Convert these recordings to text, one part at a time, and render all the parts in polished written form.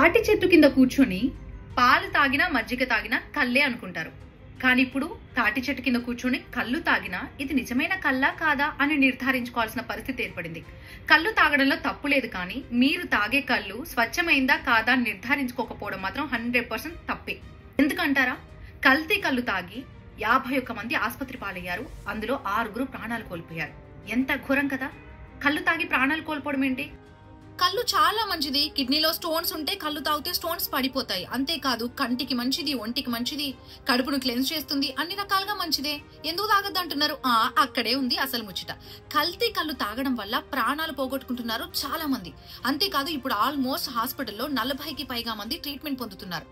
తాటి చెట్టు కింద కూర్చొని పాలు తాగినా మజ్జిగ తాగినా కళ్ళే అనుకుంటారు. కానీ ఇప్పుడు తాటి చెట్టు కింద కూర్చొని కళ్ళు తాగినా ఇది నిజమైన కళ్ళా కాదా అని నిర్ధారించుకోవాల్సిన పరిస్థితి ఏర్పడింది. కళ్ళు తాగడంలో తప్పు లేదు, కానీ మీరు తాగే కళ్ళు స్వచ్ఛమైందా కాదా అని నిర్ధారించుకోకపోవడం మాత్రం 100% తప్పే. ఎందుకంటారా? కల్తీ కళ్ళు తాగి 51 మంది ఆసుపత్రి పాలయ్యారు. అందులో 6 ప్రాణాలు కోల్పోయారు. ఎంత ఘోరం కదా! కళ్ళు తాగి ప్రాణాలు కోల్పోవడం ఏంటి? కళ్ళు చాలా మంచిది. కిడ్నీలో స్టోన్స్ ఉంటే కళ్ళు తాగితే స్టోన్స్ పడిపోతాయి. అంతేకాదు కంటికి మంచిది, ఒంటికి మంచిది, కడుపును క్లెన్స్ చేస్తుంది, అన్ని రకాలుగా మంచిదే. ఎందుకు తాగద్దు అంటున్నారు? అక్కడే ఉంది అసలు ముచ్చట. కల్తీ కళ్ళు తాగడం వల్ల ప్రాణాలు పోగొట్టుకుంటున్నారు చాలా మంది. అంతేకాదు ఇప్పుడు ఆల్మోస్ట్ హాస్పిటల్లో 40కి పైగా మంది ట్రీట్మెంట్ పొందుతున్నారు.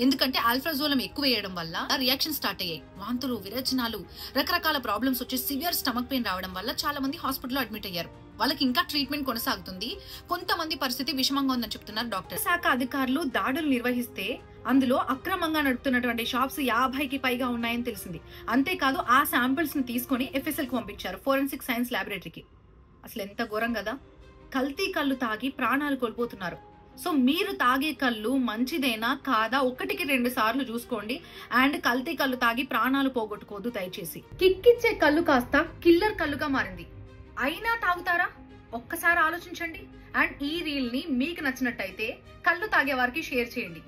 ఎందుకంటే ఆల్ఫ్రాజోలం ఎక్కువ వేయడం వల్ల రియాక్షన్ స్టార్ట్ అయ్యాయి. వాంతులు, విరేచనాలు, రకరకాల ప్రాబ్లమ్స్ వచ్చి సివియర్ స్టమక్ పెయిన్ రావడం వల్ల చాలా మంది హాస్పిటల్లో అడ్మిట్ అయ్యారు. వాళ్ళకి ఇంకా ట్రీట్మెంట్ కొనసాగుతుంది. కొంతమంది పరిస్థితి విషమంగా ఉందని చెప్తున్నారు డాక్టర్. శాఖ అధికారులు దాడులు నిర్వహిస్తే అందులో అక్రమంగా నడుపుతున్నటువంటి షాప్స్ 50కి పైగా ఉన్నాయని తెలిసింది. అంతేకాదు ఆ శాంపిల్స్ ని తీసుకుని FSL కు పంపించారు, ఫోరెన్సిక్ సైన్స్ ల్యాబొరేటరీకి. అసలు ఎంత ఘోరం కదా! కల్తీ కళ్ళు తాగి ప్రాణాలు కోల్పోతున్నారు. సో మీరు తాగే కళ్ళు మంచిదేనా కాదా 1కి 2 సార్లు చూసుకోండి. అండ్ కల్తీ కళ్ళు తాగి ప్రాణాలు పోగొట్టుకోవద్దు దయచేసి. కిక్కిచ్చే కళ్ళు కాస్త కిల్లర్ కళ్ళుగా మారింది. అయినా తాగుతారా? ఒక్కసారి ఆలోచించండి. అండ్ ఈ రీల్ ని మీకు నచ్చినట్టయితే కళ్ళు తాగే వారికి షేర్ చేయండి.